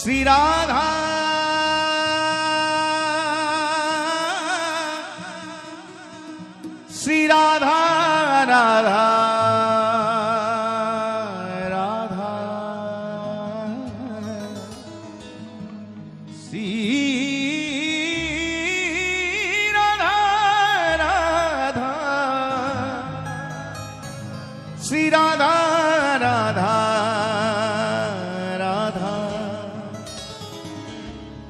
श्री राधा श्री राधा राधा राधा श्री राधा राधा श्री राधा राधा राधा।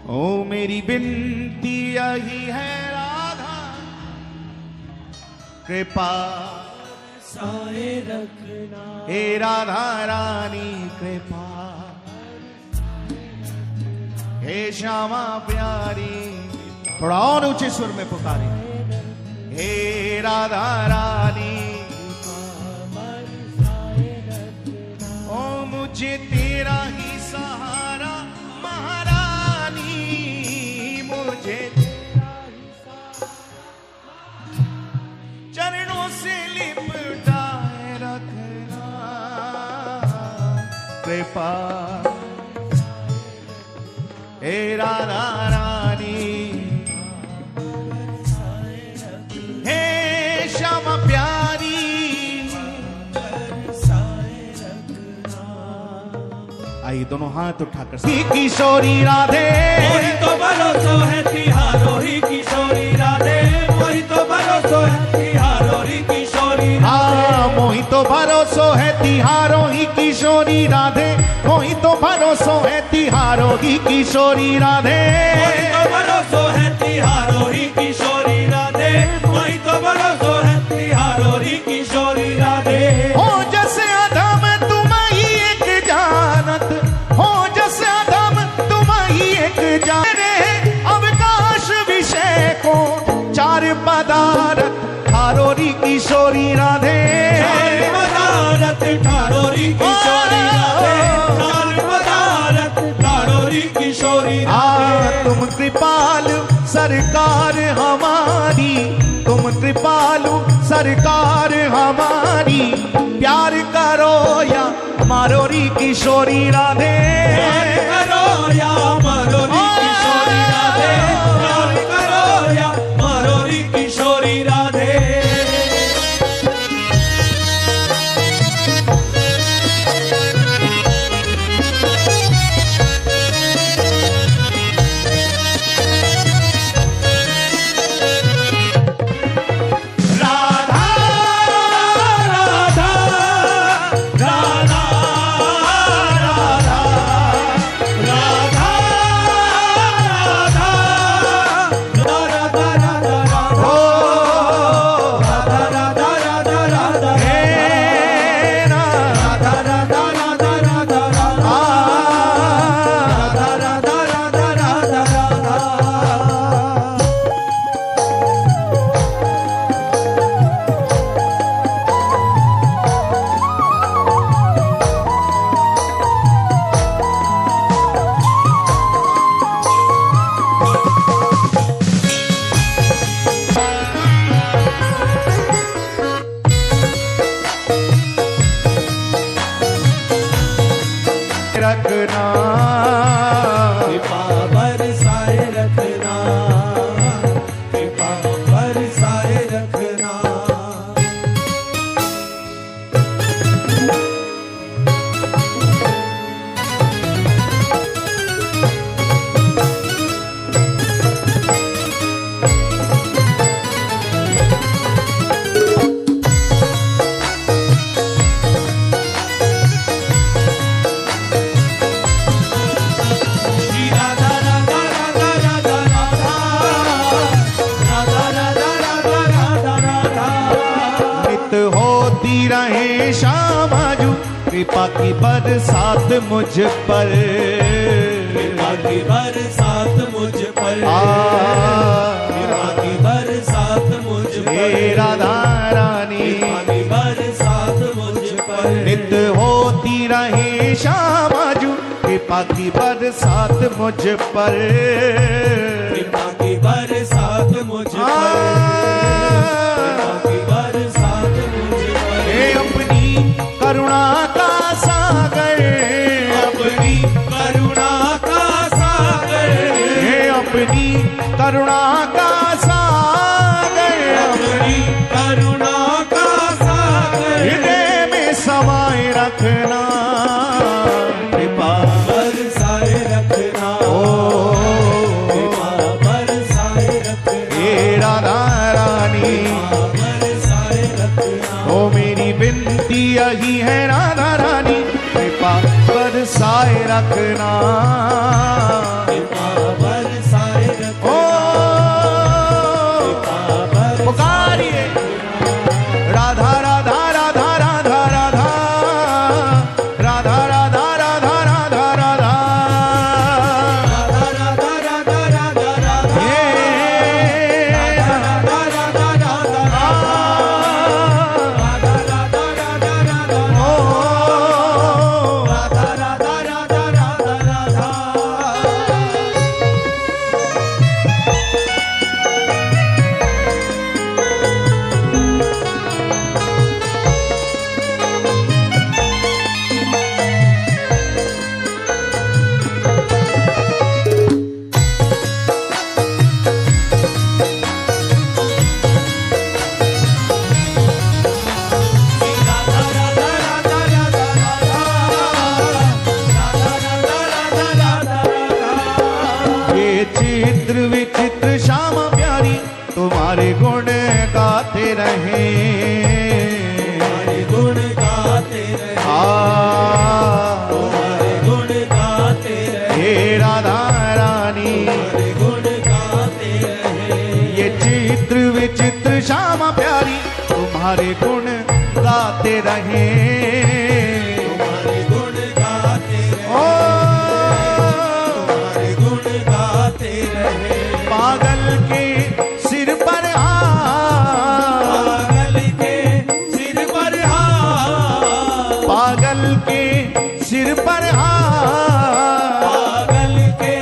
ओ मेरी बिनती यही है राधा, कृपा साए रखना, हे राधा रानी कृपा, हे श्यामा प्यारी। थोड़ा और ऊंचे सुर में पुकारे, हे राधा रानी ओ मुझे तेरा ही सहारा महारानी, मुझे चरणों से लिपटाए रखना, कृपा हे राधा रानी, हे श्यामा प्यारी। आइए दोनों हाथ उठाकर किशोरी राधे, वही तो भरोसा है तिहारो ही किशोरी राधे, वही तो भरोसा है तिहारो ही किशोरी राधे, मोहि तो भरोसो है तिहारो ही किशोरी राधे, मोहि तो भरोसो है तिहारो ही किशोरी राधे, वही तो भरोसा है तिहारो ही किशोरी राधे, वही तो भरोसा है तिहारो ही किशोरी राधे। हो जैसे अधम तुम ही एक जानत, हो जैसे अधम तुम ही एक जाने, अवकाश विषय को चार पदार्थ ठारोरी किशोरी राधे, चार पदार्थ ठारोरी किशोरी राधे, चार पदार्थ ठारोरी किशोरी राधे। तुम कृपालु सरकार हमारी, तुम कृपालु सरकार हमारी, प्यार करो या मारोरी किशोरी राधे, प्यार करो या मारोरी किशोरी राधे, प्यार करो या मारोरी किशोरी राधे। रखना कृपा बरसाए रखना, कृपा बरसाए रखना। रहे शामाजू कृपा की बरसात मुझ पर, कृपा की बरसात मुझ पर, कृपा की बरसात मुझ पर, राधा रानी कृपा की बरसात मुझ पर, नित होती रहे शामाजू कृपा की बरसात मुझ पर, कृपा की बरसात मुझ पर, कृपा की बरसात मुझ पर। अपनी करुणा का सागर, अपनी करुणा का अपनी करुणा का सागर, अपनी करुणा का सागर हृदय में समाये रखना, कृपा बरसाए रखना, कृपा बरसाए रखना, हे राधा रानी, बरसाए रखना। ओ मेरी विनती यही है राधा रानी, कृपा बरसाए रखना, कृपा बरसाए रखना, कृपा बरसाए पुकारिए राधा राधा राधा राधा राधा राधा राधा राधा राधा राधा राधा राधा राधा राधा राधा, हे राधा राधा राधा राधा, राधा राधा राधा राधा, ओ राधा राधा राधा राधा राधा। ये चित्र विचित्र श्याम प्यारी तुम्हारे गुण गाते रहे, हमारे गुण गाते रहे, हमारे गुण गाते रहे, हे राधा रानी, हमारे गुण गाते रहे, ये चित्र विचित्र श्याम प्यारी तुम्हारे गुण गाते रहे, हमारे गुण गाते रहे, ओ हमारे गुण गाते रहे। पागल के सिर पर पागल के सिर पर हाथ, पागल के सिर पर पागल के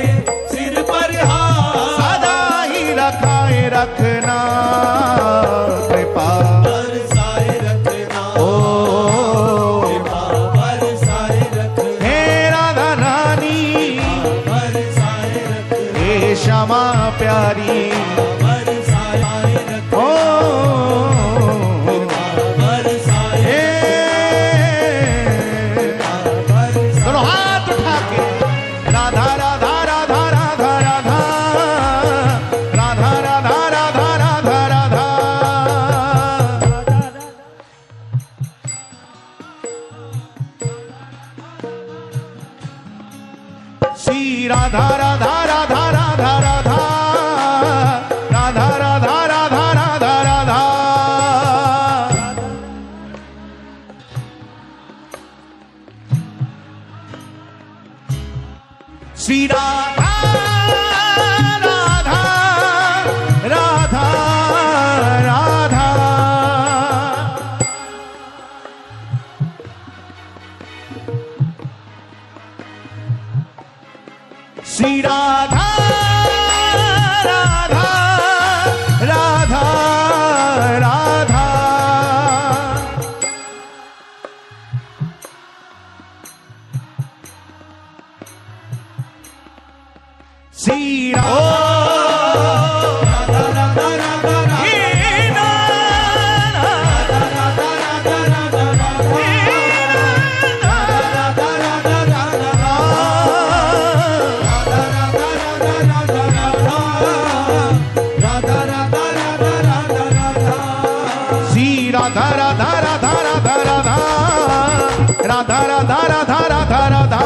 सिर पर हाथ, सदा ही रखाए रखना, कृपा बरसाए रखना, ओ कृपा बरसाए रखना, हे राधा रानी, बरसाए रखना, हे श्यामा प्यारी, बरसाए रखना, ओ बरसाए हे दोनों हाथ उठा के राधा राधा राधा राधा राधा राधा राधा राधा राधा राधा श्री राधा राधा राधा राधा राधा राधा राधा राधा राधा राधा श्री राधा राधा राधा राधा श्री राधा राधा राधा राधा श्री राधा राधा राधा राधा राधा राधा राधा राधा राधा राधा राधा राधा राधा